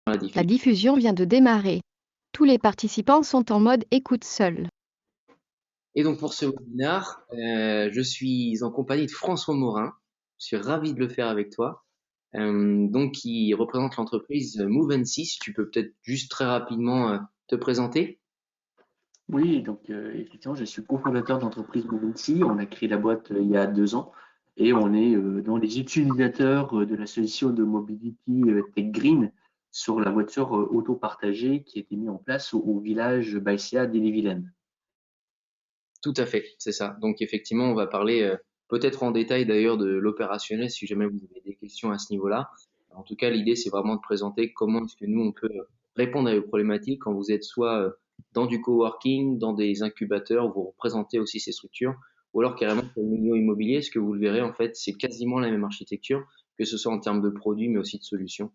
la La diffusion. diffusion vient de démarrer. Tous les participants sont en mode écoute seul. Et donc pour ce webinaire, je suis en compagnie de François Morin. Je suis ravi de le faire avec toi. Donc qui représente l'entreprise Movency. Si tu peux peut-être juste très rapidement te présenter. Oui, donc effectivement, je suis cofondateur d'entreprise Movency. On a créé la boîte il y a 2 ans et on est dans les utilisateurs de la solution de mobility Tech Green sur la voiture auto-partagée qui a été mise en place au village Baïsia d'Ille-et-Vilaine. Tout à fait, c'est ça. Donc effectivement, on va parler peut-être en détail d'ailleurs de l'opérationnel si jamais vous avez des questions à ce niveau-là. En tout cas, l'idée, c'est vraiment de présenter comment est-ce que nous, on peut répondre à vos problématiques quand vous êtes soit dans du coworking, dans des incubateurs, où vous représentez aussi ces structures, ou alors carrément sur le milieu immobilier. Ce que vous le verrez, en fait, c'est quasiment la même architecture, que ce soit en termes de produits, mais aussi de solutions.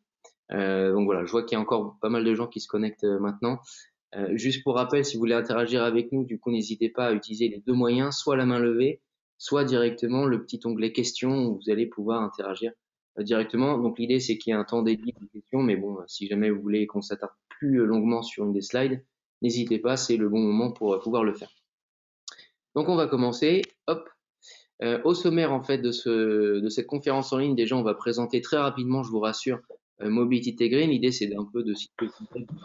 Donc voilà, je vois qu'il y a encore pas mal de gens qui se connectent maintenant. Juste pour rappel, si vous voulez interagir avec nous, du coup, n'hésitez pas à utiliser les deux moyens, soit la main levée, soit directement le petit onglet questions où vous allez pouvoir interagir directement. Donc l'idée, c'est qu'il y ait un temps dédié de questions, mais bon, si jamais vous voulez qu'on s'attarde plus longuement sur une des slides, n'hésitez pas, c'est le bon moment pour pouvoir le faire. Donc on va commencer. Hop. Au sommaire en fait de cette conférence en ligne, déjà on va présenter très rapidement, je vous rassure, Mobility Tech Green. L'idée c'est un peu de situer le contexte.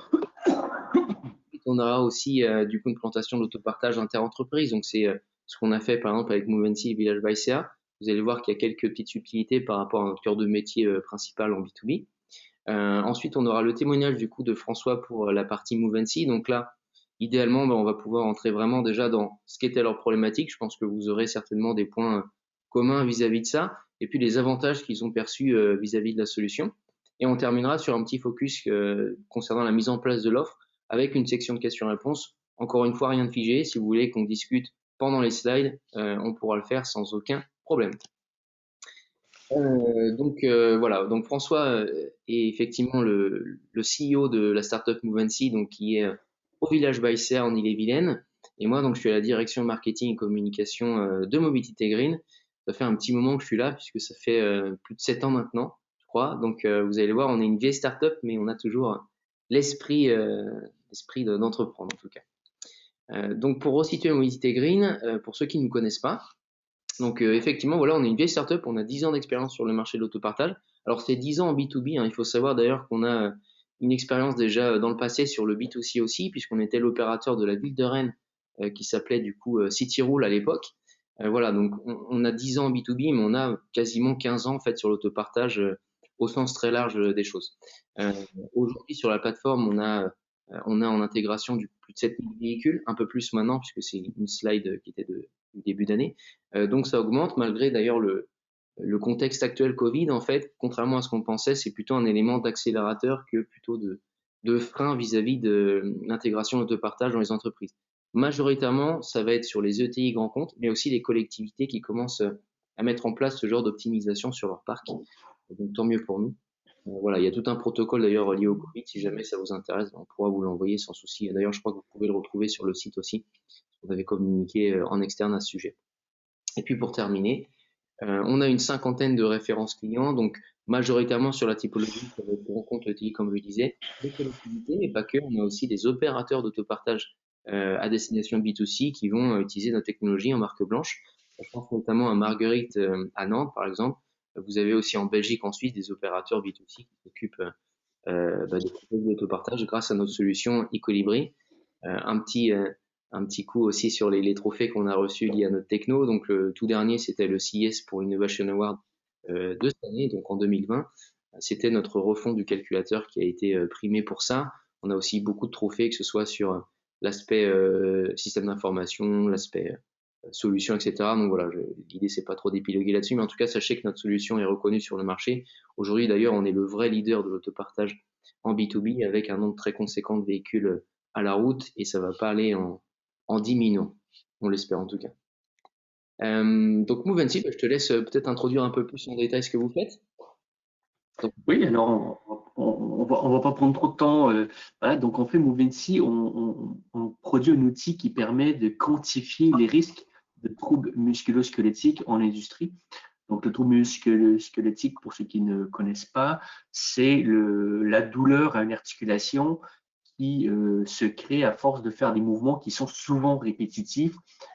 On aura aussi du coup une présentation de l'autopartage inter-entreprise. Donc c'est ce qu'on a fait par exemple avec Movency et Village by CA. Vous allez voir qu'il y a quelques petites subtilités par rapport à notre cœur de métier principal en B2B. Ensuite, on aura le témoignage du coup de François pour la partie Movency. Donc là, idéalement, on va pouvoir entrer vraiment déjà dans ce qu'était leur problématique. Je pense que vous aurez certainement des points communs vis-à-vis de ça, et puis les avantages qu'ils ont perçus vis-à-vis de la solution. Et on terminera sur un petit focus concernant la mise en place de l'offre, avec une section de questions-réponses. Encore une fois, rien de figé. Si vous voulez qu'on discute pendant les slides, on pourra le faire sans aucun problème. Voilà, donc François est effectivement le CEO de la startup Movency, donc qui est au village Baïséa en Ille-et-Vilaine. Et moi, donc, je suis à la direction marketing et communication de Mobility Green. Ça fait un petit moment que je suis là, puisque ça fait plus de 7 ans maintenant, je crois. Donc, vous allez voir, on est une vieille startup, mais on a toujours l'esprit d'entreprendre, en tout cas. Donc, pour resituer Mobility Green, pour ceux qui ne nous connaissent pas, donc effectivement, voilà, on est une vieille startup, on a 10 ans d'expérience sur le marché de l'autopartage. Alors c'est 10 ans en B2B, hein. Il faut savoir d'ailleurs qu'on a une expérience déjà dans le passé sur le B2C aussi, puisqu'on était l'opérateur de la ville de Rennes, qui s'appelait du coup CityRoule à l'époque. Voilà, donc on a 10 ans en B2B, mais on a quasiment 15 ans en fait sur l'autopartage au sens très large des choses. Euh, Aujourd'hui sur la plateforme, on a en intégration du plus de 7000 véhicules, un peu plus maintenant, puisque c'est une slide qui était du début d'année. Donc ça augmente malgré d'ailleurs le contexte actuel Covid. En fait, contrairement à ce qu'on pensait, c'est plutôt un élément d'accélérateur que plutôt de frein vis-à-vis de l'intégration d'autopartage dans les entreprises. Majoritairement, ça va être sur les ETI grands comptes, mais aussi les collectivités qui commencent à mettre en place ce genre d'optimisation sur leur parc. Donc tant mieux pour nous. Voilà, il y a tout un protocole d'ailleurs lié au Covid. Si jamais ça vous intéresse, on pourra vous l'envoyer sans souci. D'ailleurs, je crois que vous pouvez le retrouver sur le site aussi. On avait communiqué en externe à ce sujet. Et puis pour terminer, on a une cinquantaine de références clients, donc majoritairement sur la typologie, ça va être grand compte ETI, comme je le disais, des collectivités, mais pas que. On a aussi des opérateurs d'autopartage à destination B2C qui vont utiliser notre technologie en marque blanche. Je pense notamment à Marguerite à Nantes, par exemple. Vous avez aussi en Belgique, en Suisse, des opérateurs B2C qui s'occupent des projets d'autopartage grâce à notre solution Ecolibri. Euh, un petit euh, un petit coup aussi sur les trophées qu'on a reçus liés à notre techno. Donc le tout dernier, c'était le CES pour Innovation Award de cette année, donc en 2020. C'était notre refond du calculateur qui a été primé pour ça. On a aussi beaucoup de trophées, que ce soit sur l'aspect système d'information, l'aspect solution, etc. Donc voilà, l'idée c'est pas trop d'épiloguer là-dessus, mais en tout cas sachez que notre solution est reconnue sur le marché. Aujourd'hui d'ailleurs, on est le vrai leader de l'autopartage en B2B avec un nombre très conséquent de véhicules à la route et ça va pas aller en diminuant. On l'espère en tout cas. Donc Movency, je te laisse peut-être introduire un peu plus en détail ce que vous faites. Donc, Oui, alors on va pas prendre trop de temps. Voilà, donc en fait, Movency, on produit un outil qui permet de quantifier les risques de troubles musculo-squelettiques en industrie. Donc, le trouble musculo-squelettique, pour ceux qui ne connaissent pas, c'est la douleur à une articulation qui se crée à force de faire des mouvements qui sont souvent répétitifs,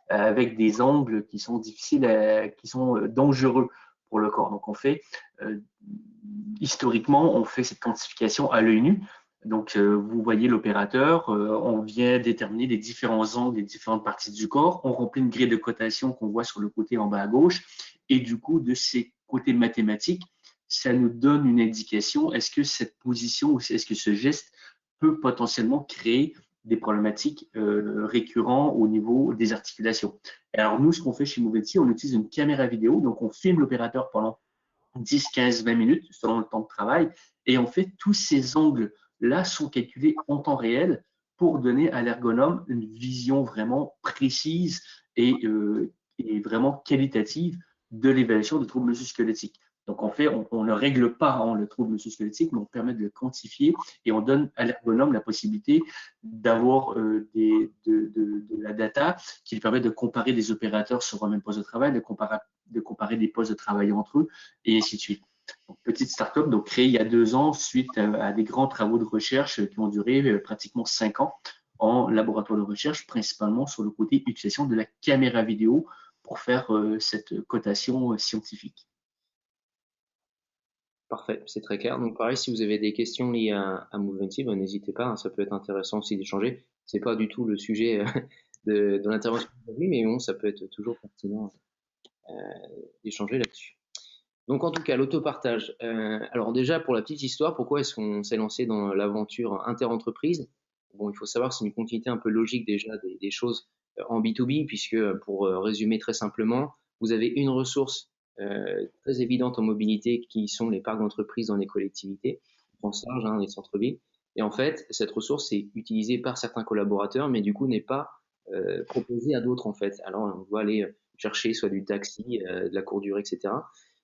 avec des angles qui sont difficiles, qui sont dangereux pour le corps. Donc, historiquement, on fait cette quantification à l'œil nu. Donc, vous voyez l'opérateur, on vient déterminer les différents angles des différentes parties du corps, on remplit une grille de cotation qu'on voit sur le côté en bas à gauche, et du coup, de ces côtés mathématiques, ça nous donne une indication, est-ce que cette position ou est-ce que ce geste peut potentiellement créer des problématiques récurrentes au niveau des articulations. Et alors, nous, ce qu'on fait chez Movetti, on utilise une caméra vidéo, donc on filme l'opérateur pendant 10, 15, 20 minutes selon le temps de travail. Et en fait, tous ces angles-là sont calculés en temps réel pour donner à l'ergonome une vision vraiment précise et vraiment qualitative de l'évaluation de troubles musculo-squelettiques. Donc, en fait, on ne règle pas le trouble musculo-squelettique, mais on permet de le quantifier et on donne à l'ergonome la possibilité d'avoir de la data qui lui permet de comparer des opérateurs sur un même poste de travail, de comparer des postes de travail entre eux, et ainsi de suite. Donc, petite start-up donc, créée il y a 2 ans suite à des grands travaux de recherche qui ont duré pratiquement 5 ans en laboratoire de recherche, principalement sur le côté utilisation de la caméra vidéo pour faire cette cotation scientifique. Parfait, c'est très clair. Donc pareil, si vous avez des questions liées à Movementy, ben, n'hésitez pas, hein, ça peut être intéressant aussi d'échanger. C'est pas du tout le sujet de l'intervention d'aujourd'hui, mais bon, ça peut être toujours pertinent d'échanger là-dessus. Donc en tout cas, l'autopartage. Alors déjà, pour la petite histoire, pourquoi est-ce qu'on s'est lancé dans l'aventure interentreprise? Bon, il faut savoir que c'est une continuité un peu logique déjà des choses en B2B, puisque pour résumer très simplement, vous avez une ressource très évidente en mobilité qui sont les parcs d'entreprise dans les collectivités, en large, hein, les centres-villes. Et en fait, cette ressource est utilisée par certains collaborateurs, mais du coup n'est pas proposée à d'autres en fait. Alors on doit aller chercher soit du taxi, de la courte durée, etc.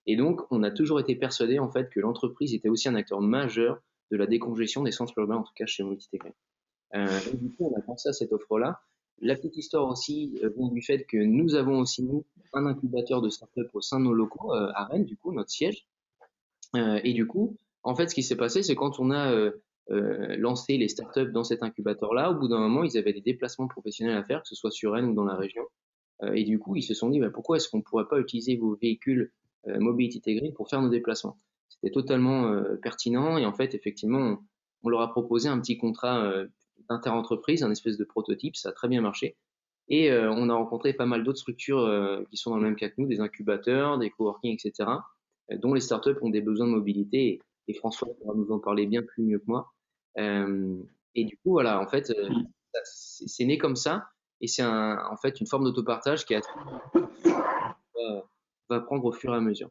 Et donc, on a toujours été persuadé en fait que l'entreprise était aussi un acteur majeur de la décongestion des centres urbains, en tout cas chez Mobilité Green. Donc, du coup, on a pensé à cette offre-là. La petite histoire aussi vient du fait que nous avons aussi, nous, un incubateur de start-up au sein de nos locaux à Rennes, du coup, notre siège. Et du coup, en fait, ce qui s'est passé, c'est quand on a lancé les startups dans cet incubateur-là, au bout d'un moment, ils avaient des déplacements professionnels à faire, que ce soit sur Rennes ou dans la région. Et du coup, ils se sont dit, bah, pourquoi est-ce qu'on ne pourrait pas utiliser vos véhicules Mobility Green pour faire nos déplacements? C'était totalement pertinent et en fait, effectivement, on leur a proposé un petit contrat d'interentreprise, un espèce de prototype, ça a très bien marché. Et on a rencontré pas mal d'autres structures qui sont dans le même cas que nous, des incubateurs, des coworking, etc., dont les startups ont des besoins de mobilité. Et François pourra nous en parler bien plus mieux que moi. Euh, et du coup, voilà, en fait, c'est né comme ça. Et c'est en fait une forme d'autopartage qui va prendre au fur et à mesure.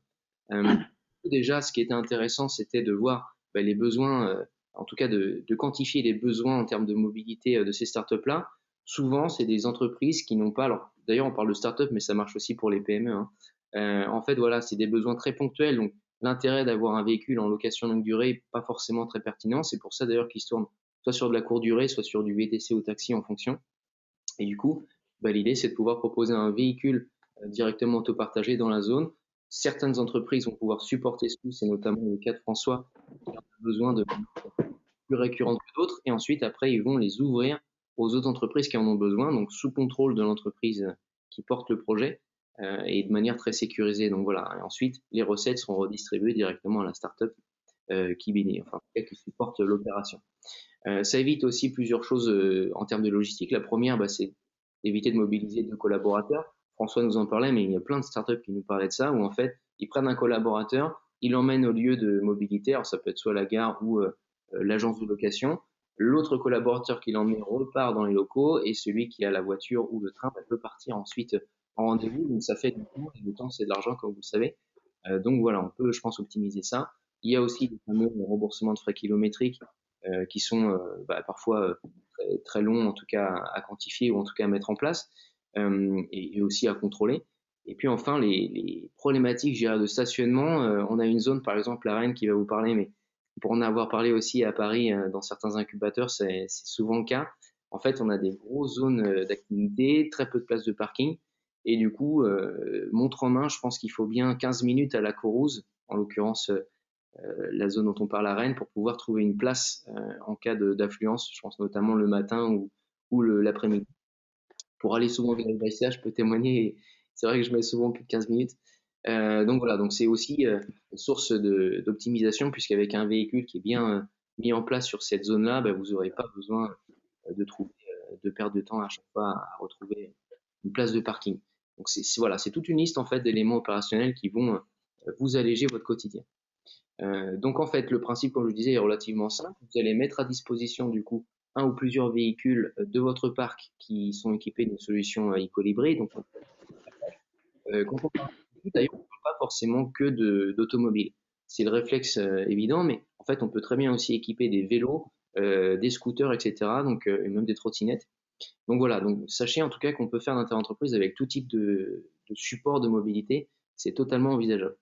Euh, Déjà, ce qui était intéressant, c'était de voir les besoins, en tout cas de quantifier les besoins en termes de mobilité de ces startups-là. Souvent, c'est des entreprises qui n'ont pas, alors d'ailleurs on parle de startup, mais ça marche aussi pour les PME, hein. En fait, voilà, c'est des besoins très ponctuels, donc l'intérêt d'avoir un véhicule en location longue durée n'est pas forcément très pertinent. C'est pour ça d'ailleurs qu'ils se tournent soit sur de la courte durée, soit sur du VTC ou taxi en fonction. Et du coup, l'idée, c'est de pouvoir proposer un véhicule directement autopartagé dans la zone. Certaines entreprises vont pouvoir supporter ce coût, c'est notamment le cas de François, qui a besoin de plus récurrentes que d'autres. Et ensuite, après, ils vont les ouvrir aux autres entreprises qui en ont besoin, donc sous contrôle de l'entreprise qui porte le projet et de manière très sécurisée. Donc voilà. Et ensuite, les recettes seront redistribuées directement à la startup qui supporte l'opération. Ça évite aussi plusieurs choses en termes de logistique. La première, c'est d'éviter de mobiliser deux collaborateurs. François nous en parlait, mais il y a plein de startups qui nous parlaient de ça, où en fait, ils prennent un collaborateur, ils l'emmènent au lieu de mobilité, alors ça peut être soit la gare ou l'agence de location. L'autre collaborateur qui l'emmène repart dans les locaux et celui qui a la voiture ou le train peut partir ensuite en rendez-vous. Donc ça fait du temps, et le temps c'est de l'argent comme vous le savez. Donc voilà, on peut, je pense, optimiser ça. Il y a aussi des fameux remboursements de frais kilométriques qui sont parfois très, très longs, en tout cas à quantifier ou en tout cas à mettre en place et aussi à contrôler. Et puis enfin, les problématiques de stationnement. On a une zone, par exemple, la Rennes, qui va vous parler, mais pour en avoir parlé aussi à Paris dans certains incubateurs, c'est souvent le cas. En fait, on a des grosses zones d'activité, très peu de places de parking. Et du coup, montre en main, je pense qu'il faut bien 15 minutes à la Courrouze, en l'occurrence la zone dont on parle à Rennes, pour pouvoir trouver une place en cas d'affluence, je pense notamment le matin ou l'après-midi. Pour aller souvent au village d'Aïssa, je peux témoigner, c'est vrai que je mets souvent plus de 15 minutes. Donc voilà, donc c'est aussi une source d'optimisation, puisqu'avec un véhicule qui est bien mis en place sur cette zone-là, ben, vous n'aurez pas besoin de trouver, de perdre de temps à chaque fois à retrouver une place de parking. Donc voilà, c'est toute une liste en fait d'éléments opérationnels qui vont vous alléger votre quotidien. Donc en fait, le principe, comme je disais, est relativement simple. Vous allez mettre à disposition du coup un ou plusieurs véhicules de votre parc qui sont équipés d'une solution Ecolibri. Donc quand on parle d'ailleurs, on ne parle pas forcément que d'automobile. C'est le réflexe évident, mais en fait, on peut très bien aussi équiper des vélos, des scooters, etc. Donc, et même des trottinettes. Donc voilà, donc sachez en tout cas qu'on peut faire l'interentreprise avec tout type de support de mobilité. C'est totalement envisageable.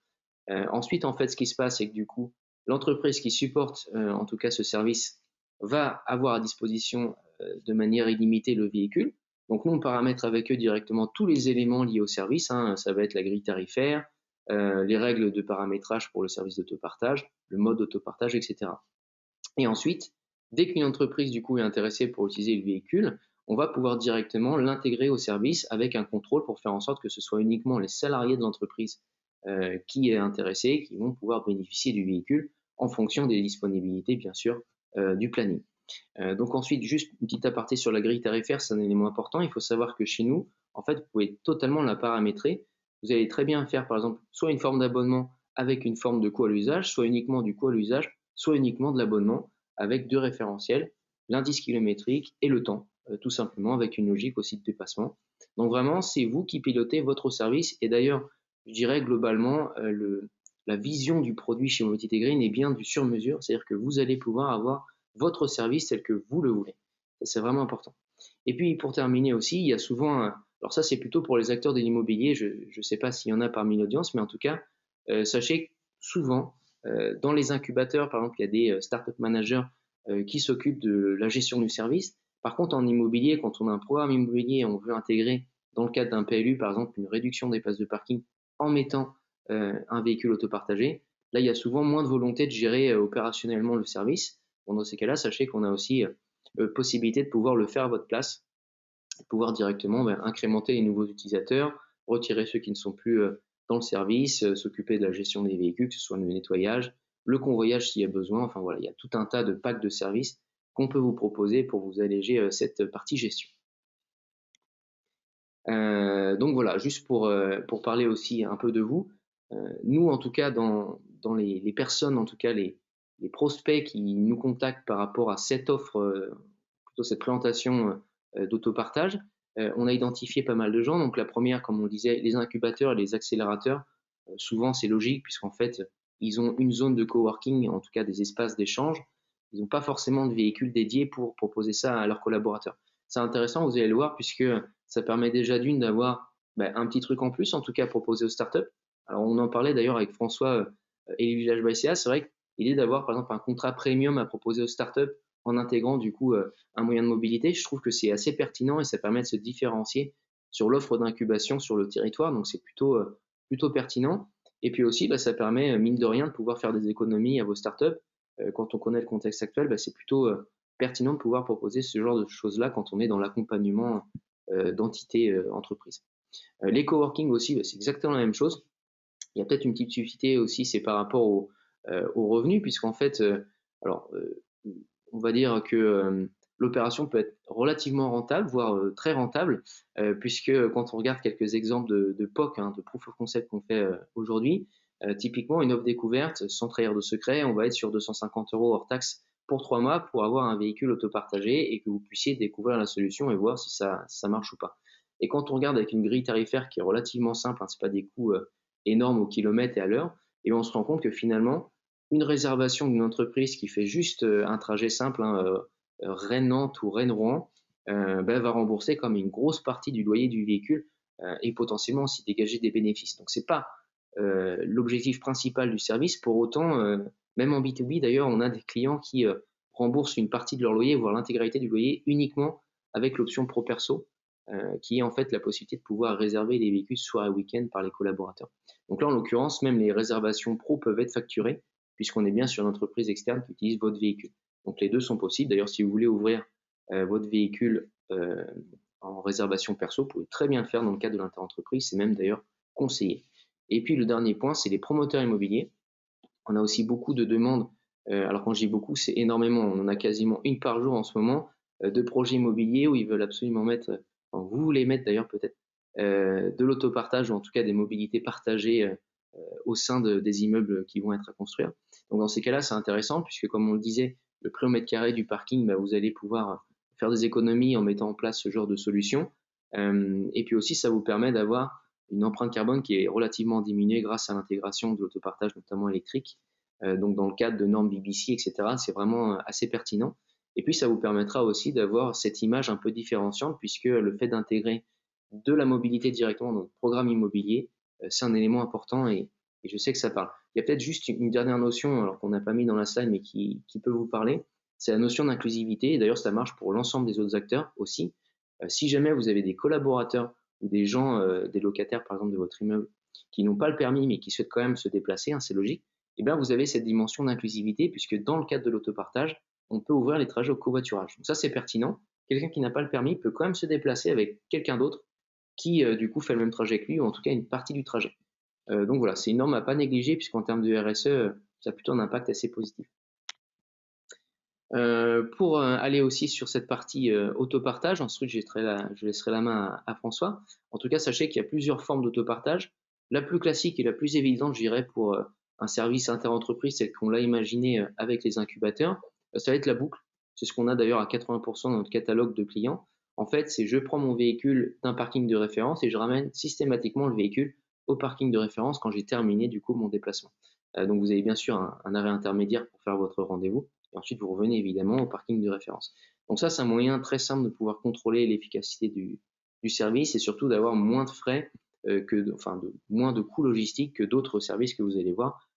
Ensuite, en fait, ce qui se passe, c'est que du coup, l'entreprise qui supporte en tout cas ce service va avoir à disposition de manière illimitée le véhicule. Donc nous, on paramètre avec eux directement tous les éléments liés au service, hein. Ça va être la grille tarifaire, les règles de paramétrage pour le service d'autopartage, le mode d'autopartage, etc. Et ensuite, dès qu'une entreprise du coup est intéressée pour utiliser le véhicule, on va pouvoir directement l'intégrer au service avec un contrôle pour faire en sorte que ce soit uniquement les salariés de l'entreprise qui est intéressé, qui vont pouvoir bénéficier du véhicule en fonction des disponibilités, bien sûr, du planning. Donc ensuite, juste une petite aparté sur la grille tarifaire, c'est un élément important. Il faut savoir que chez nous, en fait, vous pouvez totalement la paramétrer. Vous allez très bien faire, par exemple, soit une forme d'abonnement avec une forme de coût à l'usage, soit uniquement du coût à l'usage, soit uniquement de l'abonnement avec deux référentiels, l'indice kilométrique et le temps, tout simplement, avec une logique aussi de dépassement. Donc vraiment, c'est vous qui pilotez votre service. Et d'ailleurs, je dirais globalement, la vision du produit chez Mobility Green est bien du sur-mesure, c'est-à-dire que vous allez pouvoir avoir votre service tel que vous le voulez. C'est vraiment important. Et puis pour terminer aussi, il y a souvent, alors ça c'est plutôt pour les acteurs de l'immobilier, je ne sais pas s'il y en a parmi l'audience, mais en tout cas, sachez que souvent, dans les incubateurs, par exemple, il y a des startup managers qui s'occupent de la gestion du service. Par contre, en immobilier, quand on a un programme immobilier et on veut intégrer, dans le cadre d'un PLU, par exemple, une réduction des places de parking en mettant un véhicule autopartagé, là, il y a souvent moins de volonté de gérer opérationnellement le service. Bon, dans ces cas-là, sachez qu'on a aussi possibilité de pouvoir le faire à votre place, de pouvoir directement incrémenter les nouveaux utilisateurs, retirer ceux qui ne sont plus dans le service, s'occuper de la gestion des véhicules, que ce soit le nettoyage, le convoyage s'il y a besoin. Enfin voilà, il y a tout un tas de packs de services qu'on peut vous proposer pour vous alléger cette partie gestion. Donc voilà, juste pour parler aussi un peu de vous, nous en tout cas dans les personnes, en tout cas les prospects qui nous contactent par rapport à cette offre, plutôt cette présentation d'autopartage, on a identifié pas mal de gens. Donc la première, comme on le disait, les incubateurs et les accélérateurs, souvent c'est logique puisqu'en fait ils ont une zone de coworking, en tout cas des espaces d'échange. Ils n'ont pas forcément de véhicules dédiés pour proposer ça à leurs collaborateurs. C'est intéressant, vous allez le voir, puisque ça permet déjà d'avoir un petit truc en plus, en tout cas proposé aux startups. Alors on en parlait d'ailleurs avec François et les Village by CA. C'est vrai que l'idée d'avoir par exemple un contrat premium à proposer aux startups en intégrant du coup un moyen de mobilité, je trouve que c'est assez pertinent et ça permet de se différencier sur l'offre d'incubation sur le territoire. Donc c'est plutôt pertinent. Et puis aussi, ça permet, mine de rien, de pouvoir faire des économies à vos startups. Quand on connaît le contexte actuel, c'est plutôt pertinent de pouvoir proposer ce genre de choses-là quand on est dans l'accompagnement d'entités entreprises. Les coworking aussi, c'est exactement la même chose. Il y a peut-être une petite subtilité aussi, c'est par rapport aux revenus, puisqu'en fait, on va dire que l'opération peut être relativement rentable, voire très rentable, puisque quand on regarde quelques exemples de POC, de Proof of Concept qu'on fait aujourd'hui, typiquement une offre découverte, sans trahir de secret, on va être sur 250 € hors taxe pour 3 mois pour avoir un véhicule autopartagé et que vous puissiez découvrir la solution et voir si ça marche ou pas. Et quand on regarde avec une grille tarifaire qui est relativement simple, c'est pas des coûts énormes au kilomètre et à l'heure, et on se rend compte que finalement, une réservation d'une entreprise qui fait juste un trajet simple, Rennes-Nantes ou Rennes-Rouen, va rembourser comme une grosse partie du loyer du véhicule et potentiellement aussi dégager des bénéfices. Donc c'est pas l'objectif principal du service. Pour autant, même en B2B d'ailleurs, on a des clients qui remboursent une partie de leur loyer, voire l'intégralité du loyer, uniquement avec l'option Pro Perso. qui est en fait la possibilité de pouvoir réserver les véhicules soir et week-end par les collaborateurs. Donc là, en l'occurrence, même les réservations pro peuvent être facturées, puisqu'on est bien sur une entreprise externe qui utilise votre véhicule. Donc les deux sont possibles. D'ailleurs, si vous voulez ouvrir votre véhicule en réservation perso, vous pouvez très bien le faire dans le cadre de l'interentreprise. C'est même d'ailleurs conseillé. Et puis le dernier point, c'est les promoteurs immobiliers. On a aussi beaucoup de demandes. Alors quand je dis beaucoup, c'est énormément. On en a quasiment une par jour en ce moment de projets immobiliers où ils veulent absolument mettre, enfin, vous voulez mettre d'ailleurs peut-être, de l'autopartage ou en tout cas des mobilités partagées au sein des immeubles qui vont être à construire. Donc dans ces cas-là, c'est intéressant puisque comme on le disait, le prix au mètre carré du parking, bah, vous allez pouvoir faire des économies en mettant en place ce genre de solution. Et puis aussi, ça vous permet d'avoir une empreinte carbone qui est relativement diminuée grâce à l'intégration de l'autopartage, notamment électrique. Donc dans le cadre de normes BBC, etc., c'est vraiment assez pertinent. Et puis ça vous permettra aussi d'avoir cette image un peu différenciante puisque le fait d'intégrer de la mobilité directement dans le programme immobilier, c'est un élément important et je sais que ça parle. Il y a peut-être juste une dernière notion, alors qu'on n'a pas mis dans la slide, mais qui peut vous parler, c'est la notion d'inclusivité. Et d'ailleurs, ça marche pour l'ensemble des autres acteurs aussi. Si jamais vous avez des collaborateurs ou des gens, des locataires par exemple de votre immeuble, qui n'ont pas le permis mais qui souhaitent quand même se déplacer, hein, c'est logique, et bien vous avez cette dimension d'inclusivité puisque dans le cadre de l'autopartage, on peut ouvrir les trajets au covoiturage. Donc ça, c'est pertinent. Quelqu'un qui n'a pas le permis peut quand même se déplacer avec quelqu'un d'autre qui, du coup, fait le même trajet que lui, ou en tout cas une partie du trajet. Donc voilà, c'est une norme à pas négliger, puisqu'en termes de RSE, ça a plutôt un impact assez positif. Pour aller aussi sur cette partie autopartage, ensuite je laisserai la main à François. En tout cas, sachez qu'il y a plusieurs formes d'autopartage. La plus classique et la plus évidente, je dirais, pour un service interentreprise, c'est qu'on l'a imaginé avec les incubateurs, ça va être la boucle. C'est ce qu'on a d'ailleurs à 80% dans notre catalogue de clients. En fait, c'est je prends mon véhicule d'un parking de référence et je ramène systématiquement le véhicule au parking de référence quand j'ai terminé du coup mon déplacement. Donc vous avez bien sûr un arrêt intermédiaire pour faire votre rendez-vous et ensuite vous revenez évidemment au parking de référence. Donc ça, c'est un moyen très simple de pouvoir contrôler l'efficacité du service et surtout d'avoir moins de frais, moins de coûts logistiques que d'autres services que vous allez voir.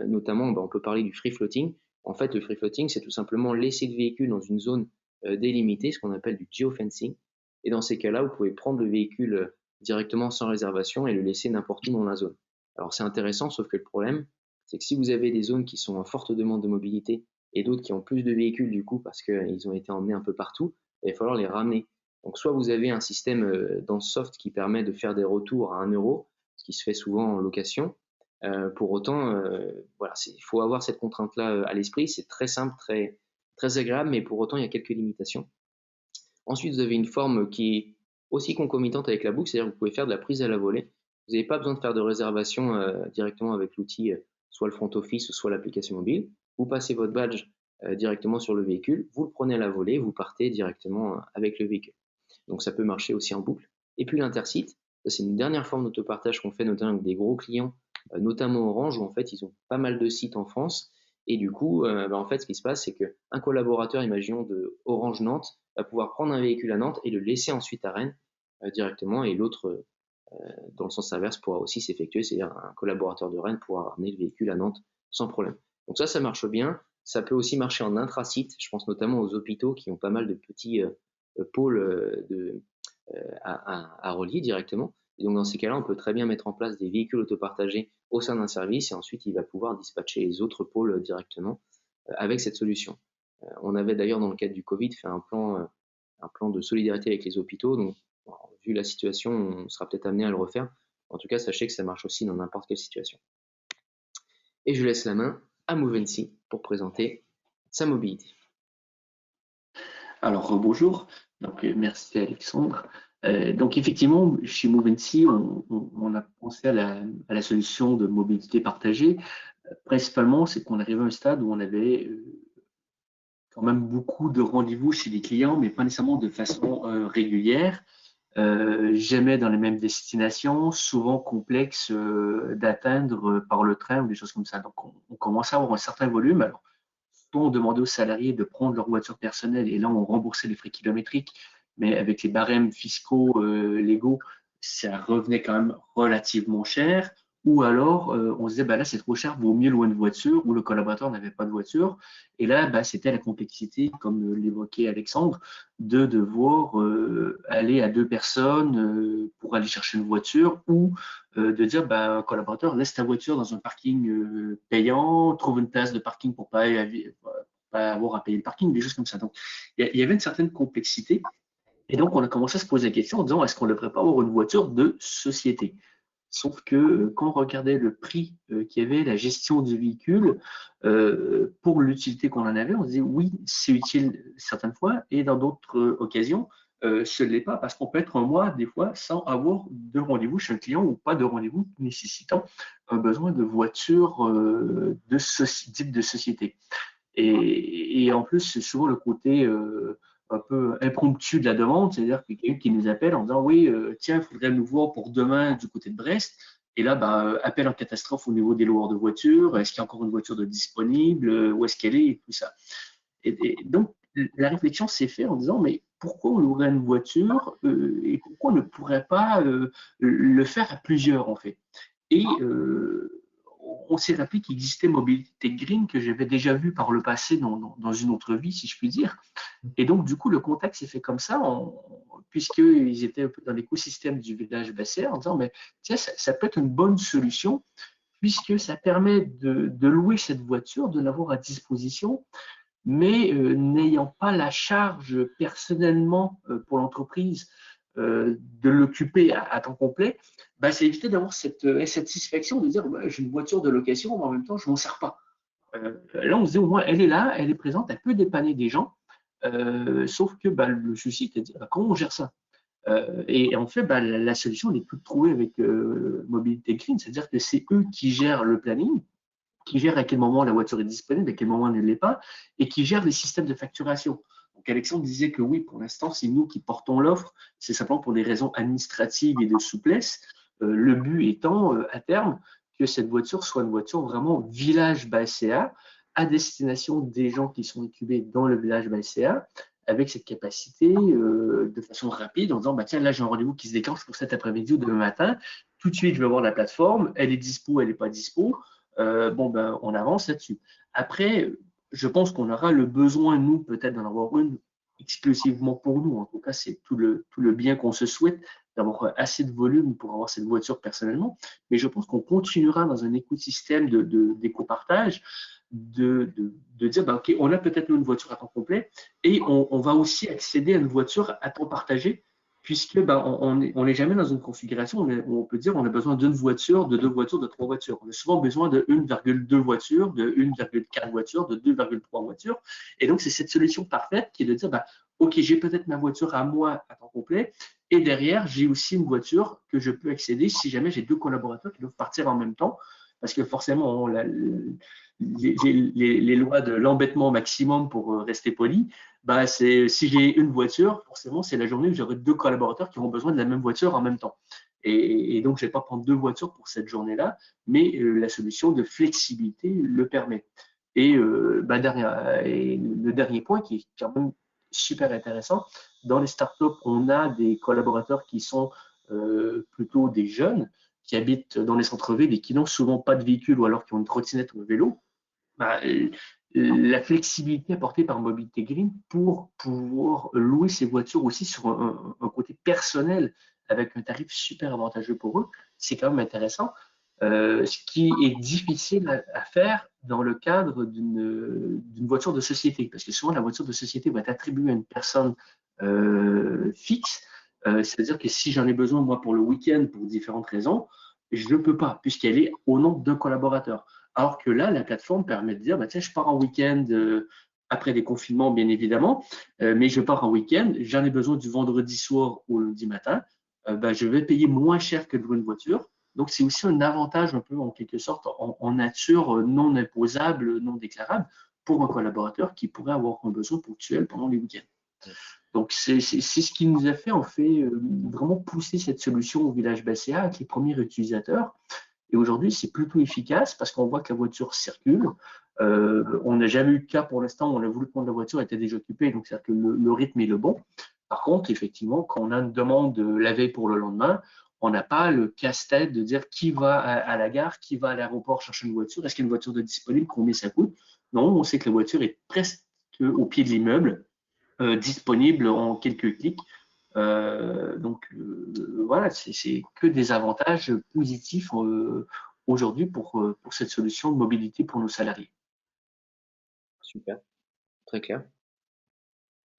Notamment, on peut parler du free floating. En fait, le free floating, c'est tout simplement laisser le véhicule dans une zone délimitée, ce qu'on appelle du geofencing. Et dans ces cas-là, vous pouvez prendre le véhicule directement sans réservation et le laisser n'importe où dans la zone. Alors c'est intéressant, sauf que le problème, c'est que si vous avez des zones qui sont en forte demande de mobilité et d'autres qui ont plus de véhicules du coup parce qu'ils ont été emmenés un peu partout, il va falloir les ramener. Donc soit vous avez un système dans le soft qui permet de faire des retours à 1 euro, ce qui se fait souvent en location. Pour autant, voilà, il faut avoir cette contrainte-là à l'esprit. C'est très simple, très, très agréable, mais pour autant, il y a quelques limitations. Ensuite, vous avez une forme qui est aussi concomitante avec la boucle, c'est-à-dire que vous pouvez faire de la prise à la volée. Vous n'avez pas besoin de faire de réservation directement avec l'outil, soit le front office, soit l'application mobile. Vous passez votre badge directement sur le véhicule, vous le prenez à la volée, vous partez directement avec le véhicule. Donc ça peut marcher aussi en boucle. Et puis l'intercite, c'est une dernière forme d'autopartage qu'on fait notamment avec des gros clients, notamment Orange, où en fait ils ont pas mal de sites en France. Et du coup, en fait, ce qui se passe, c'est qu'un collaborateur, imaginons de Orange Nantes, va pouvoir prendre un véhicule à Nantes et le laisser ensuite à Rennes directement, et l'autre, dans le sens inverse, pourra aussi s'effectuer, c'est-à-dire un collaborateur de Rennes pourra ramener le véhicule à Nantes sans problème. Donc ça marche bien. Ça peut aussi marcher en intrasite. Je pense notamment aux hôpitaux qui ont pas mal de petits pôles à relier directement. Et donc dans ces cas-là, on peut très bien mettre en place des véhicules autopartagés au sein d'un service et ensuite il va pouvoir dispatcher les autres pôles directement avec cette solution. On avait d'ailleurs dans le cadre du Covid fait un plan de solidarité avec les hôpitaux. Donc vu la situation, on sera peut-être amené à le refaire. En tout cas, sachez que ça marche aussi dans n'importe quelle situation. Et je laisse la main à Movency pour présenter sa mobilité. Alors, bonjour. Donc, merci Alexandre. Donc, effectivement, chez Movency, on a pensé à la solution de mobilité partagée. Principalement, c'est qu'on arrivait à un stade où on avait quand même beaucoup de rendez-vous chez les clients, mais pas nécessairement de façon régulière. Jamais dans les mêmes destinations, souvent complexes d'atteindre par le train ou des choses comme ça. Donc, on commence à avoir un certain volume. Alors, soit on demandait aux salariés de prendre leur voiture personnelle et là, on remboursait les frais kilométriques, mais avec les barèmes fiscaux légaux, ça revenait quand même relativement cher. ou alors on se disait bah là c'est trop cher, vaut mieux louer une voiture, ou le collaborateur n'avait pas de voiture. Et là, bah, c'était la complexité, comme l'évoquait Alexandre, de devoir aller à deux personnes pour aller chercher une voiture, ou de dire bah, un collaborateur, laisse ta voiture dans un parking payant, trouve une place de parking pour pas avoir à payer le parking, des choses comme ça. Donc, il y avait une certaine complexité. Et donc, on a commencé à se poser la question en disant, est-ce qu'on ne devrait pas avoir une voiture de société? Sauf que quand on regardait le prix qu'il y avait, la gestion du véhicule, pour l'utilité qu'on en avait, on se disait oui, c'est utile certaines fois, et dans d'autres occasions, ce n'est pas, parce qu'on peut être un mois, des fois, sans avoir de rendez-vous chez un client ou pas de rendez-vous nécessitant un besoin de voiture de type de société. Et en plus, c'est souvent le côté un peu impromptu de la demande, c'est-à-dire qu'il y a quelqu'un qui nous appelle en disant oui, tiens, il faudrait nous voir pour demain du côté de Brest. Et là, ben, appel en catastrophe au niveau des loueurs de voitures. Est-ce qu'il y a encore une voiture de disponible? Où est-ce qu'elle est? Et tout ça. Et donc, la réflexion s'est faite en disant mais pourquoi on louerait une voiture et pourquoi on ne pourrait pas le faire à plusieurs en fait? Et on s'est rappelé qu'il existait Mobilité Green que j'avais déjà vu par le passé dans une autre vie, si je puis dire. Et donc, du coup, le contact s'est fait comme ça, puisqu'ils étaient un peu dans l'écosystème du village Basset, en disant, mais tiens, ça peut être une bonne solution, puisque ça permet de louer cette voiture, de l'avoir à disposition, mais n'ayant pas la charge personnellement pour l'entreprise de l'occuper à temps complet, bah, c'est éviter d'avoir cette insatisfaction de dire bah, j'ai une voiture de location, mais en même temps, je ne m'en sers pas. Là, on se dit au moins, elle est là, elle est présente, elle peut dépanner des gens, sauf que bah, le souci, c'est de dire bah, comment on gère ça. Et en fait, bah, la solution, elle est toute trouvée avec Mobilité Green, c'est-à-dire que c'est eux qui gèrent le planning, qui gère à quel moment la voiture est disponible, à quel moment elle ne l'est pas, et qui gère les systèmes de facturation. Donc Alexandre disait que oui, pour l'instant, c'est nous qui portons l'offre, c'est simplement pour des raisons administratives et de souplesse. Le but étant, à terme, que cette voiture soit une voiture vraiment village BACA, à destination des gens qui sont incubés dans le village BACA, avec cette capacité de façon rapide, en disant bah, tiens, là j'ai un rendez-vous qui se déclenche pour cet après-midi ou demain matin, tout de suite je vais voir la plateforme, elle est dispo, elle n'est pas dispo, bon, ben, on avance là-dessus. Après, je pense qu'on aura le besoin, nous, peut-être d'en avoir une exclusivement pour nous. En tout cas, c'est tout le bien qu'on se souhaite d'avoir assez de volume pour avoir cette voiture personnellement. Mais je pense qu'on continuera dans un écosystème d'éco-partage de dire, ben, OK, on a peut-être une voiture à temps complet et on va aussi accéder à une voiture à temps partagé puisque ben, on n'est jamais dans une configuration où on peut dire on a besoin d'une voiture, de deux voitures, de trois voitures. On a souvent besoin de 1,2 voitures, de 1,4 voitures, de 2,3 voitures. Et donc, c'est cette solution parfaite qui est de dire, ben, OK, j'ai peut-être ma voiture à moi à temps complet, et derrière, j'ai aussi une voiture que je peux accéder si jamais j'ai deux collaborateurs qui doivent partir en même temps, parce que forcément, les lois de l'embêtement maximum, pour rester poli, bah, si j'ai une voiture, forcément, c'est la journée où j'aurai deux collaborateurs qui auront besoin de la même voiture en même temps. Et donc, je ne vais pas prendre deux voitures pour cette journée-là, mais la solution de flexibilité le permet. Et, bah, et le dernier point qui est quand même super intéressant, dans les startups, on a des collaborateurs qui sont plutôt des jeunes, qui habitent dans les centres-villes et qui n'ont souvent pas de véhicule ou alors qui ont une trottinette ou un vélo. Bah, la flexibilité apportée par Mobilité Green pour pouvoir louer ces voitures aussi sur un côté personnel avec un tarif super avantageux pour eux, c'est quand même intéressant. Ce qui est difficile à faire dans le cadre d'une voiture de société, parce que souvent la voiture de société va être attribuée à une personne fixe, c'est-à-dire que si j'en ai besoin moi pour le week-end pour différentes raisons, je ne peux pas, puisqu'elle est au nom d'un collaborateur. Alors que là, la plateforme permet de dire, bah, tiens, je pars en week-end après des confinements, bien évidemment, mais je pars en week-end, j'en ai besoin du vendredi soir au lundi matin, bah, je vais payer moins cher que de louer une voiture. Donc, c'est aussi un avantage un peu, en quelque sorte, en nature non imposable, non déclarable, pour un collaborateur qui pourrait avoir un besoin ponctuel pendant les week-ends. Donc, c'est ce qui nous a fait, en fait, vraiment pousser cette solution au village BACA avec les premiers utilisateurs. Et aujourd'hui, c'est plutôt efficace parce qu'on voit que la voiture circule. On n'a jamais eu de cas pour l'instant où on a voulu prendre la voiture, elle était déjà occupée, donc c'est-à-dire que le rythme est le bon. Par contre, effectivement, quand on a une demande la veille pour le lendemain, on n'a pas le casse-tête de dire qui va à la gare, qui va à l'aéroport chercher une voiture, est-ce qu'il y a une voiture de disponible, combien ça coûte. Non, on sait que la voiture est presque au pied de l'immeuble, disponible en quelques clics. Voilà, c'est que des avantages positifs aujourd'hui pour cette solution de mobilité pour nos salariés. Super, très clair.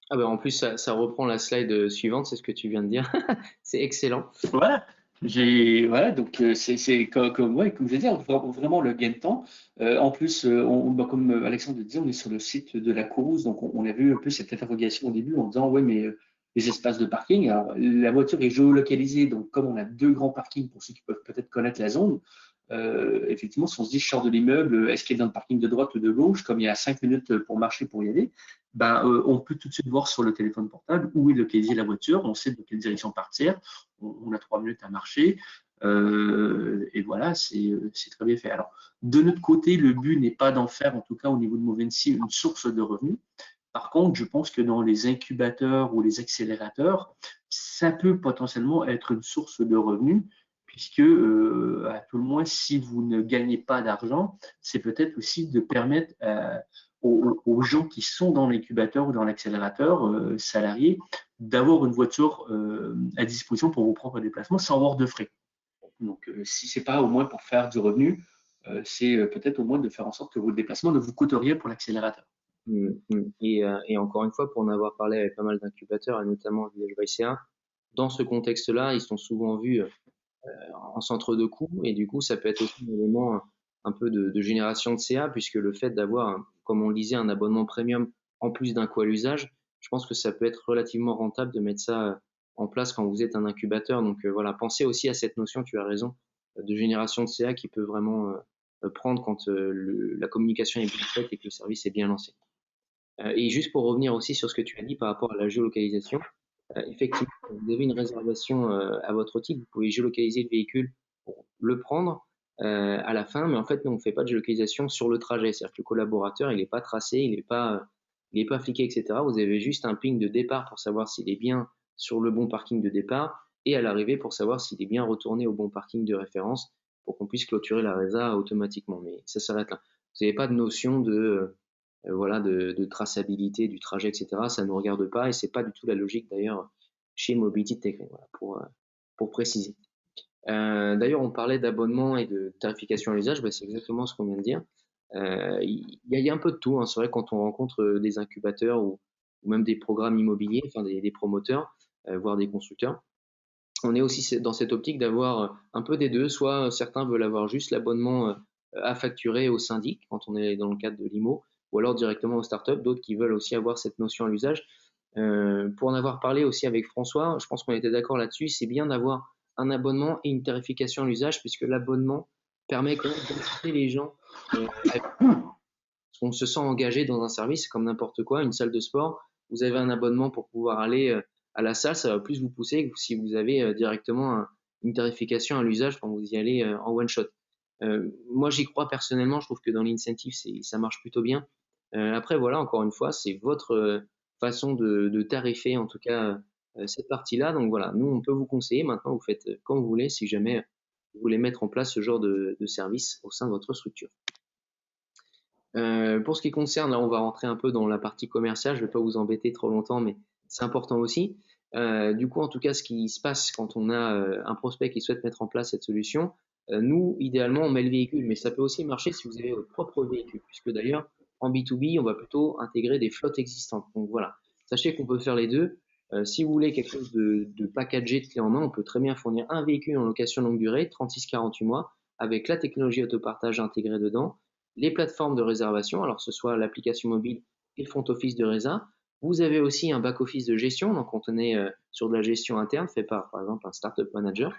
Ah ben en plus, ça reprend la slide suivante, c'est ce que tu viens de dire. C'est excellent. Voilà. Voilà, donc comme je disais, vraiment le gain de temps. En plus, comme Alexandre le disait, on est sur le site de la Course, donc on a vu un peu cette interrogation au début en disant, ouais, mais les espaces de parking, alors la voiture est géolocalisée, donc comme on a 2 grands parkings pour ceux qui peuvent peut-être connaître la zone, effectivement, si on se dit je sors de l'immeuble, est-ce qu'il est dans le parking de droite ou de gauche, comme il y a 5 minutes pour marcher pour y aller, ben, on peut tout de suite voir sur le téléphone portable où est localisée la voiture, on sait de quelle direction partir, on a 3 minutes à marcher, et voilà, c'est très bien fait. Alors, de notre côté, le but n'est pas d'en faire, en tout cas au niveau de Movency, une source de revenus. Par contre, je pense que dans les incubateurs ou les accélérateurs, ça peut potentiellement être une source de revenus, puisque à tout le moins, si vous ne gagnez pas d'argent, c'est peut-être aussi de permettre aux gens qui sont dans l'incubateur ou dans l'accélérateur salariés d'avoir une voiture à disposition pour vos propres déplacements sans avoir de frais. Donc, si ce n'est pas au moins pour faire du revenu, c'est peut-être au moins de faire en sorte que vos déplacements ne vous coûtent rien pour l'accélérateur. Et encore une fois, pour en avoir parlé avec pas mal d'incubateurs, et notamment Village by CA, dans ce contexte-là, ils sont souvent vus en centre de coût, et du coup, ça peut être aussi un élément un peu de génération de CA, puisque le fait d'avoir, comme on le disait, un abonnement premium en plus d'un coût à l'usage, je pense que ça peut être relativement rentable de mettre ça en place quand vous êtes un incubateur. Donc voilà, pensez aussi à cette notion, tu as raison, de génération de CA qui peut vraiment prendre quand la communication est bien faite et que le service est bien lancé. Et juste pour revenir aussi sur ce que tu as dit par rapport à la géolocalisation, effectivement, quand vous avez une réservation à votre titre, vous pouvez géolocaliser le véhicule pour le prendre à la fin, mais en fait, nous, on ne fait pas de géolocalisation sur le trajet. C'est-à-dire que le collaborateur, il n'est pas tracé, il est pas fliqué, etc. Vous avez juste un ping de départ pour savoir s'il est bien sur le bon parking de départ et à l'arrivée pour savoir s'il est bien retourné au bon parking de référence pour qu'on puisse clôturer la résa automatiquement. Mais ça s'arrête là. Vous n'avez pas de notion voilà, de traçabilité du trajet, etc. Ça ne nous regarde pas et c'est pas du tout la logique d'ailleurs chez Mobility Tech, voilà, pour préciser. D'ailleurs, on parlait d'abonnement et de tarification à l'usage, bah, c'est exactement ce qu'on vient de dire. Il y a un peu de tout, hein. C'est vrai quand on rencontre des incubateurs ou même des programmes immobiliers, enfin des promoteurs, voire des constructeurs, on est aussi dans cette optique d'avoir un peu des deux. Soit certains veulent avoir juste l'abonnement à facturer au syndic quand on est dans le cadre de l'IMO, ou alors directement aux startups, d'autres qui veulent aussi avoir cette notion à l'usage. Pour en avoir parlé aussi avec François, je pense qu'on était d'accord là-dessus, c'est bien d'avoir un abonnement et une tarification à l'usage, puisque l'abonnement permet quand même d'inciter les gens on se sent engagé dans un service comme n'importe quoi, une salle de sport. Vous avez un abonnement pour pouvoir aller à la salle, ça va plus vous pousser que si vous avez directement une tarification à l'usage quand vous y allez en one shot. Moi, j'y crois personnellement. Je trouve que dans l'incentive, ça marche plutôt bien. Après, voilà, encore une fois, c'est votre façon de tarifer, en tout cas, cette partie-là. Donc voilà, nous, on peut vous conseiller. Maintenant, vous faites comme vous voulez si jamais vous voulez mettre en place ce genre de service au sein de votre structure. Pour ce qui concerne, là, on va rentrer un peu dans la partie commerciale. Je ne vais pas vous embêter trop longtemps, mais c'est important aussi. Du coup, en tout cas, ce qui se passe quand on a un prospect qui souhaite mettre en place cette solution, nous, idéalement, on met le véhicule, mais ça peut aussi marcher si vous avez votre propre véhicule, puisque d'ailleurs, en B2B, on va plutôt intégrer des flottes existantes. Donc voilà, sachez qu'on peut faire les deux. Si vous voulez quelque chose de packagé, de clé en main, on peut très bien fournir un véhicule en location longue durée, 36-48 mois, avec la technologie autopartage intégrée dedans, les plateformes de réservation, alors que ce soit l'application mobile et le front office de Reza. Vous avez aussi un back office de gestion, donc quand on est sur de la gestion interne, fait par exemple un startup manager.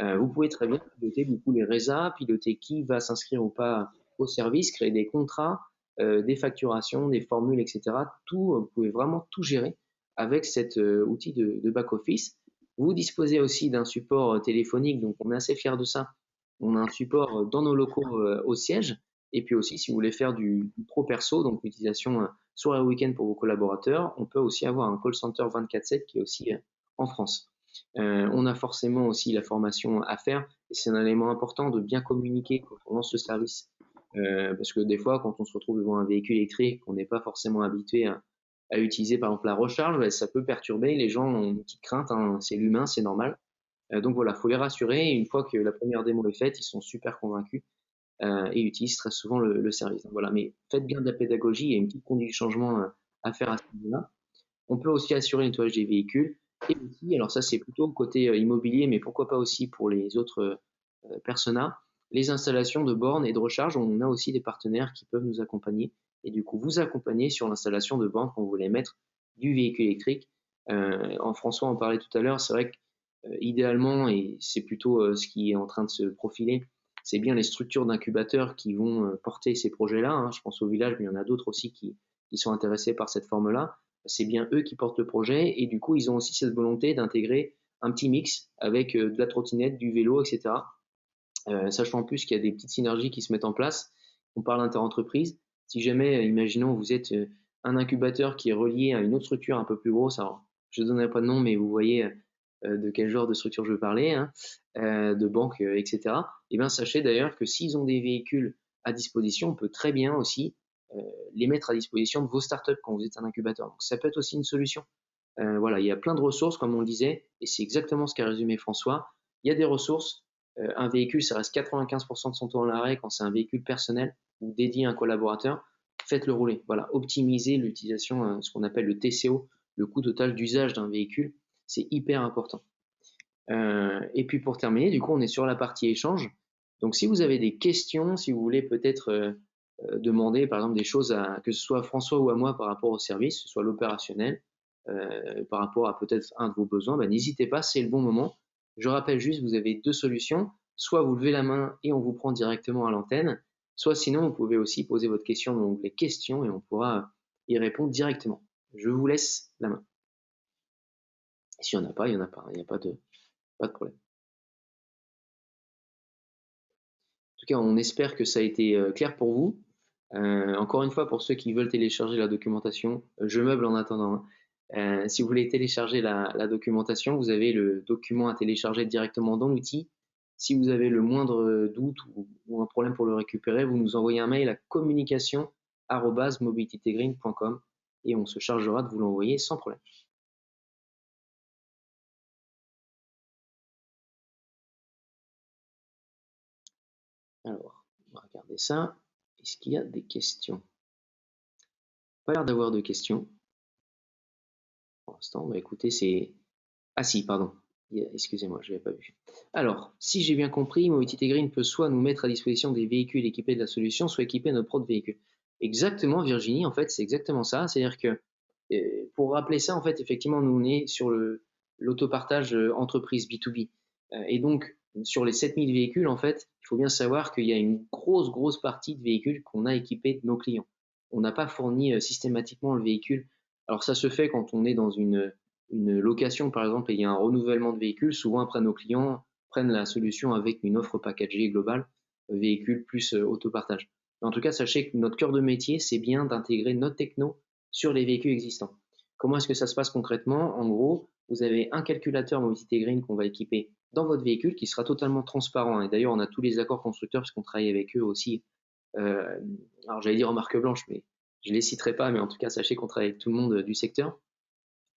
Vous pouvez très bien piloter du coup les Reza, piloter qui va s'inscrire ou pas au service, créer des contrats, des facturations, des formules, etc. Tout, vous pouvez vraiment tout gérer avec cet outil de back office. Vous disposez aussi d'un support téléphonique, donc on est assez fiers de ça. On a un support dans nos locaux au siège. Et puis aussi, si vous voulez faire du pro perso, donc l'utilisation soir et week-end pour vos collaborateurs, on peut aussi avoir un call center 24/7 qui est aussi en France. On a forcément aussi la formation à faire, et c'est un élément important de bien communiquer quand on lance ce service. Parce que des fois, quand on se retrouve devant un véhicule électrique qu'on n'est pas forcément habitué à utiliser, par exemple la recharge, bah, ça peut perturber. Les gens ont une petite crainte, hein, c'est l'humain, c'est normal. Donc voilà, faut les rassurer. Et une fois que la première démo est faite, ils sont super convaincus et utilisent très souvent le service. Donc voilà, mais faites bien de la pédagogie. Il y a une petite conduite de changement à faire à ce niveau-là. On peut aussi assurer le nettoyage des véhicules. Et aussi, alors ça c'est plutôt côté immobilier, mais pourquoi pas aussi pour les autres personas, les installations de bornes et de recharge. On a aussi des partenaires qui peuvent nous accompagner et du coup vous accompagner sur l'installation de bornes quand vous voulez mettre du véhicule électrique. En François en parlait tout à l'heure, c'est vrai que idéalement, et c'est plutôt ce qui est en train de se profiler, c'est bien les structures d'incubateurs qui vont porter ces projets-là, hein. Je pense au village, mais il y en a d'autres aussi qui sont intéressés par cette forme-là. C'est bien eux qui portent le projet et du coup, ils ont aussi cette volonté d'intégrer un petit mix avec de la trottinette, du vélo, etc. Sachant en plus qu'il y a des petites synergies qui se mettent en place. On parle d'interentreprise. Si jamais, imaginons, vous êtes un incubateur qui est relié à une autre structure un peu plus grosse, alors je ne donnerai pas de nom, mais vous voyez de quel genre de structure je veux parler, hein, de banque, etc. Et bien, sachez d'ailleurs que s'ils ont des véhicules à disposition, on peut très bien aussi les mettre à disposition de vos startups quand vous êtes un incubateur. Donc, ça peut être aussi une solution. Voilà, il y a plein de ressources, comme on le disait, et c'est exactement ce qu'a résumé François. Il y a des ressources. Un véhicule, ça reste 95% de son temps à l'arrêt quand c'est un véhicule personnel ou dédié à un collaborateur. Faites-le rouler. Voilà, optimisez l'utilisation, ce qu'on appelle le TCO, le coût total d'usage d'un véhicule. C'est hyper important. Et puis pour terminer, du coup, on est sur la partie échange. Donc si vous avez des questions, si vous voulez peut-être demander par exemple des choses à que ce soit à François ou à moi par rapport au service, que ce soit l'opérationnel, par rapport à peut-être un de vos besoins, ben, n'hésitez pas, c'est le bon moment. Je rappelle juste, vous avez deux solutions. Soit vous levez la main et on vous prend directement à l'antenne, soit sinon vous pouvez aussi poser votre question dans l'onglet questions et on pourra y répondre directement. Je vous laisse la main. Et s'il n'y en a pas, il n'y en a pas. Il n'y a pas de problème. En tout cas, on espère que ça a été clair pour vous. Encore une fois, pour ceux qui veulent télécharger la documentation, je meuble en attendant, hein. Si vous voulez télécharger la documentation, vous avez le document à télécharger directement dans l'outil. Si vous avez le moindre doute ou un problème pour le récupérer, vous nous envoyez un mail à communication@mobilitygreen.com et on se chargera de vous l'envoyer sans problème. Alors, on va regarder ça. Est-ce qu'il y a des questions? Pas l'air d'avoir de questions. Pour l'instant, bah écoutez, c'est... Ah si, pardon. Excusez-moi, je l'avais pas vu. Alors, si j'ai bien compris, Mobility Green peut soit nous mettre à disposition des véhicules équipés de la solution, soit équiper notre propre véhicule. Exactement, Virginie, en fait, c'est exactement ça. C'est-à-dire que, pour rappeler ça, en fait, effectivement, nous, on est sur l'autopartage entreprise B2B. Et donc, sur les 7000 véhicules, en fait, il faut bien savoir qu'il y a une grosse partie de véhicules qu'on a équipés de nos clients. On n'a pas fourni systématiquement le véhicule. Alors, ça se fait quand on est dans une location, par exemple, et il y a un renouvellement de véhicule. Souvent, après, nos clients prennent la solution avec une offre packagée globale, véhicule plus autopartage. En tout cas, sachez que notre cœur de métier, c'est bien d'intégrer notre techno sur les véhicules existants. Comment est-ce que ça se passe concrètement? En gros, vous avez un calculateur Mobility Green qu'on va équiper dans votre véhicule qui sera totalement transparent. Et d'ailleurs, on a tous les accords constructeurs parce qu'on travaille avec eux aussi. Alors, j'allais dire en marque blanche, mais je ne les citerai pas, mais en tout cas, sachez qu'on travaille avec tout le monde du secteur.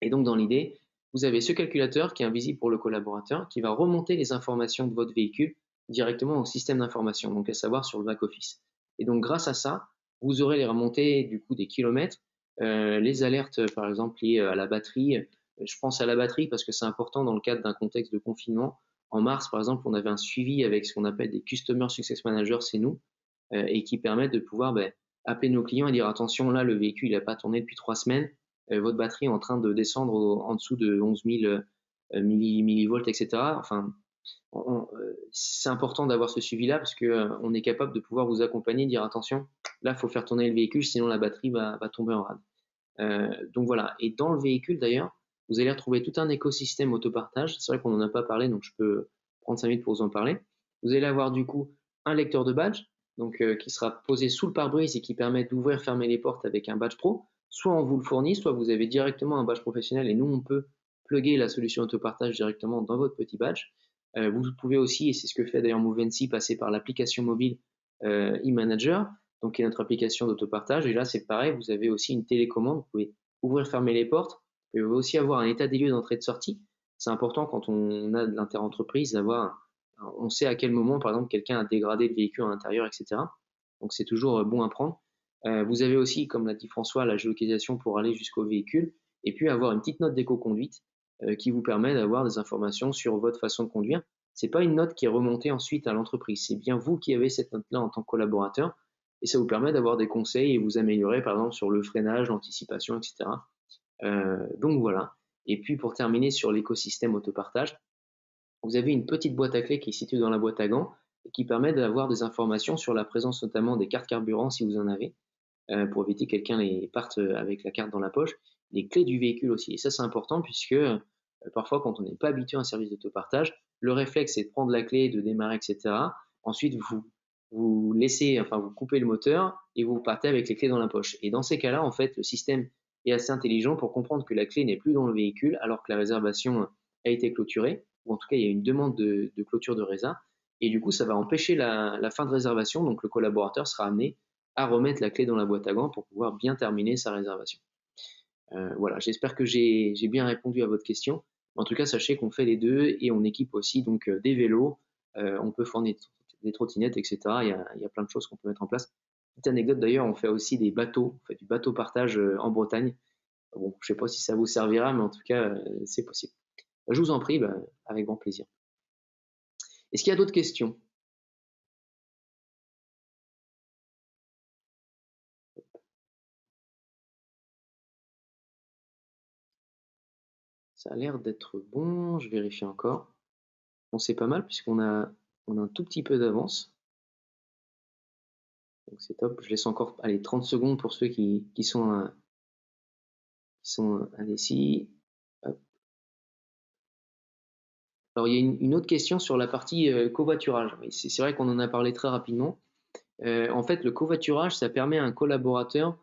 Et donc, dans l'idée, vous avez ce calculateur qui est invisible pour le collaborateur, qui va remonter les informations de votre véhicule directement au système d'information, donc à savoir sur le back-office. Et donc, grâce à ça, vous aurez les remontées du coup des kilomètres, les alertes, par exemple, liées à la batterie. Je pense à la batterie parce que c'est important dans le cadre d'un contexte de confinement. En mars, par exemple, on avait un suivi avec ce qu'on appelle des Customer Success Managers, c'est nous, et qui permettent de pouvoir appeler nos clients et dire attention, là, le véhicule n'a pas tourné depuis 3 semaines, votre batterie est en train de descendre en dessous de 11 000 millivolts, etc. Enfin, c'est important d'avoir ce suivi-là parce qu'on est capable de pouvoir vous accompagner, dire attention, là, il faut faire tourner le véhicule, sinon la batterie va tomber en rade. Donc voilà. Et dans le véhicule, d'ailleurs, vous allez retrouver tout un écosystème autopartage. C'est vrai qu'on n'en a pas parlé, donc je peux prendre 5 minutes pour vous en parler. Vous allez avoir du coup un lecteur de badge, donc qui sera posé sous le pare-brise et qui permet d'ouvrir, fermer les portes avec un badge pro. Soit on vous le fournit, soit vous avez directement un badge professionnel et nous, on peut plugger la solution autopartage directement dans votre petit badge. Vous pouvez aussi, et c'est ce que fait d'ailleurs Movency, passer par l'application mobile e-manager, donc qui est notre application d'autopartage. Et là, c'est pareil, vous avez aussi une télécommande, vous pouvez ouvrir, fermer les portes. Vous pouvez aussi avoir un état des lieux d'entrée et de sortie. C'est important quand on a de l'interentreprise d'avoir, on sait à quel moment, par exemple, quelqu'un a dégradé le véhicule à l'intérieur, etc. Donc c'est toujours bon à prendre. Vous avez aussi, comme l'a dit François, la géolocalisation pour aller jusqu'au véhicule, et puis avoir une petite note d'éco-conduite qui vous permet d'avoir des informations sur votre façon de conduire. C'est pas une note qui est remontée ensuite à l'entreprise, c'est bien vous qui avez cette note-là en tant que collaborateur, et ça vous permet d'avoir des conseils et vous améliorer, par exemple, sur le freinage, l'anticipation, etc. Donc voilà. Et puis pour terminer sur l'écosystème autopartage, vous avez une petite boîte à clés qui est située dans la boîte à gants et qui permet d'avoir des informations sur la présence notamment des cartes carburant si vous en avez, pour éviter que quelqu'un les parte avec la carte dans la poche, les clés du véhicule aussi. Et ça c'est important puisque parfois quand on n'est pas habitué à un service d'autopartage, le réflexe c'est de prendre la clé, de démarrer, etc. Ensuite vous laissez, enfin vous coupez le moteur et vous partez avec les clés dans la poche. Et dans ces cas-là, en fait, le système est assez intelligent pour comprendre que la clé n'est plus dans le véhicule alors que la réservation a été clôturée, ou en tout cas il y a une demande de clôture de résa, et du coup ça va empêcher la fin de réservation, donc le collaborateur sera amené à remettre la clé dans la boîte à gants pour pouvoir bien terminer sa réservation. Voilà, j'espère que j'ai bien répondu à votre question. En tout cas, sachez qu'on fait les deux et on équipe aussi donc des vélos, on peut fournir des trottinettes, etc. Il y a plein de choses qu'on peut mettre en place. Petite anecdote d'ailleurs, on fait aussi des bateaux, on fait du bateau partage en Bretagne. Bon, je ne sais pas si ça vous servira, mais en tout cas, c'est possible. Je vous en prie, avec grand plaisir. Est-ce qu'il y a d'autres questions? Ça a l'air d'être bon, je vérifie encore. Bon, c'est pas mal puisqu'on a un tout petit peu d'avance. Donc c'est top. Je laisse encore 30 secondes pour ceux qui sont indécis. Hop. Alors il y a une autre question sur la partie covoiturage. C'est vrai qu'on en a parlé très rapidement. En fait, le covoiturage, ça permet à un collaborateur,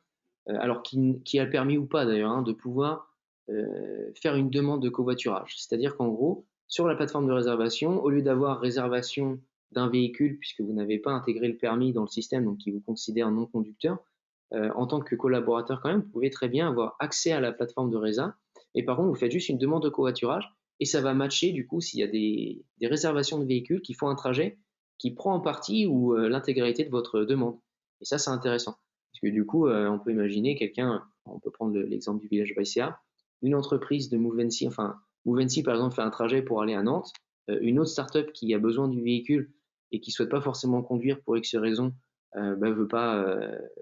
alors qui a le permis ou pas d'ailleurs, de pouvoir faire une demande de covoiturage. C'est-à-dire qu'en gros, sur la plateforme de réservation, au lieu d'avoir réservation d'un véhicule, puisque vous n'avez pas intégré le permis dans le système, donc qui vous considère non conducteur, en tant que collaborateur quand même, vous pouvez très bien avoir accès à la plateforme de résa, et par contre, vous faites juste une demande de covoiturage, et ça va matcher du coup s'il y a des réservations de véhicules qui font un trajet qui prend en partie ou l'intégralité de votre demande. Et ça, c'est intéressant. Parce que du coup, on peut imaginer quelqu'un, on peut prendre l'exemple du village Baïséa, une entreprise de Movency, enfin, Movency par exemple fait un trajet pour aller à Nantes, une autre startup qui a besoin du véhicule et qui ne souhaite pas forcément conduire pour X raisons, veut pas,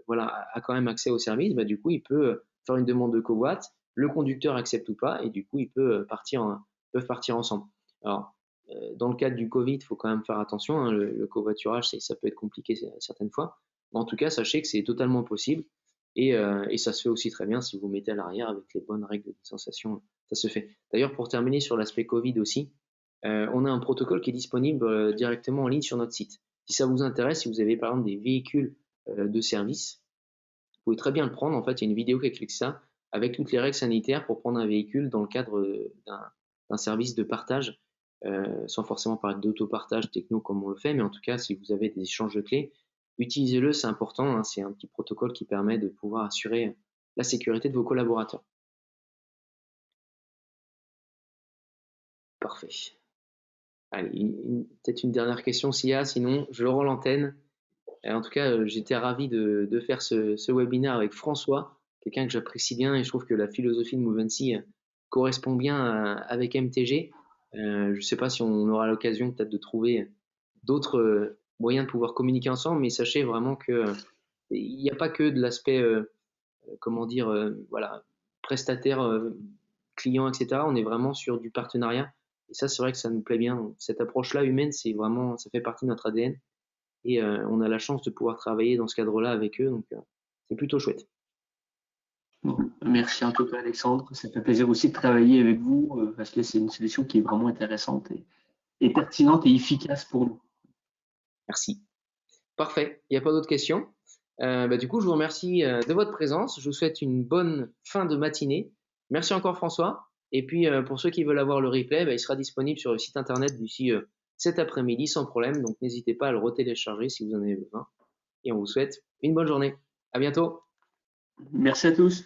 voilà, a quand même accès au service, du coup, il peut faire une demande de covoit, le conducteur accepte ou pas, et du coup, ils peuvent partir ensemble. Alors, dans le cadre du Covid, il faut quand même faire attention, le covoiturage, ça peut être compliqué certaines fois, mais en tout cas, sachez que c'est totalement possible, et ça se fait aussi très bien si vous mettez à l'arrière avec les bonnes règles de distanciation, ça se fait. D'ailleurs, pour terminer sur l'aspect Covid aussi, on a un protocole qui est disponible directement en ligne sur notre site. Si ça vous intéresse, si vous avez par exemple des véhicules de service, vous pouvez très bien le prendre. En fait, il y a une vidéo qui explique ça avec toutes les règles sanitaires pour prendre un véhicule dans le cadre d'un service de partage, sans forcément parler d'autopartage techno comme on le fait, mais en tout cas, si vous avez des échanges de clés, utilisez-le, c'est important. C'est un petit protocole qui permet de pouvoir assurer la sécurité de vos collaborateurs. Parfait. Allez, peut-être une dernière question s'il y a, sinon je rends l'antenne. En tout cas, j'étais ravi de faire ce webinaire avec François, quelqu'un que j'apprécie bien et je trouve que la philosophie de Movency correspond bien avec MTG. Je ne sais pas si on aura l'occasion peut-être de trouver d'autres moyens de pouvoir communiquer ensemble, mais sachez vraiment que il n'y a pas que de l'aspect, comment dire, voilà, prestataire, client, etc. On est vraiment sur du partenariat. Et ça, c'est vrai que ça nous plaît bien. Cette approche-là humaine, c'est vraiment, ça fait partie de notre ADN. Et on a la chance de pouvoir travailler dans ce cadre-là avec eux, donc c'est plutôt chouette. Bon, merci en tout cas Alexandre, ça fait plaisir aussi de travailler avec vous parce que c'est une solution qui est vraiment intéressante et pertinente et efficace pour nous. Merci. Parfait, il n'y a pas d'autres questions. Du coup, je vous remercie de votre présence. Je vous souhaite une bonne fin de matinée. Merci encore François. Et puis, pour ceux qui veulent avoir le replay, bah, il sera disponible sur le site internet d'ici cet après-midi sans problème. Donc, n'hésitez pas à le retélécharger si vous en avez besoin. Et on vous souhaite une bonne journée. À bientôt. Merci à tous.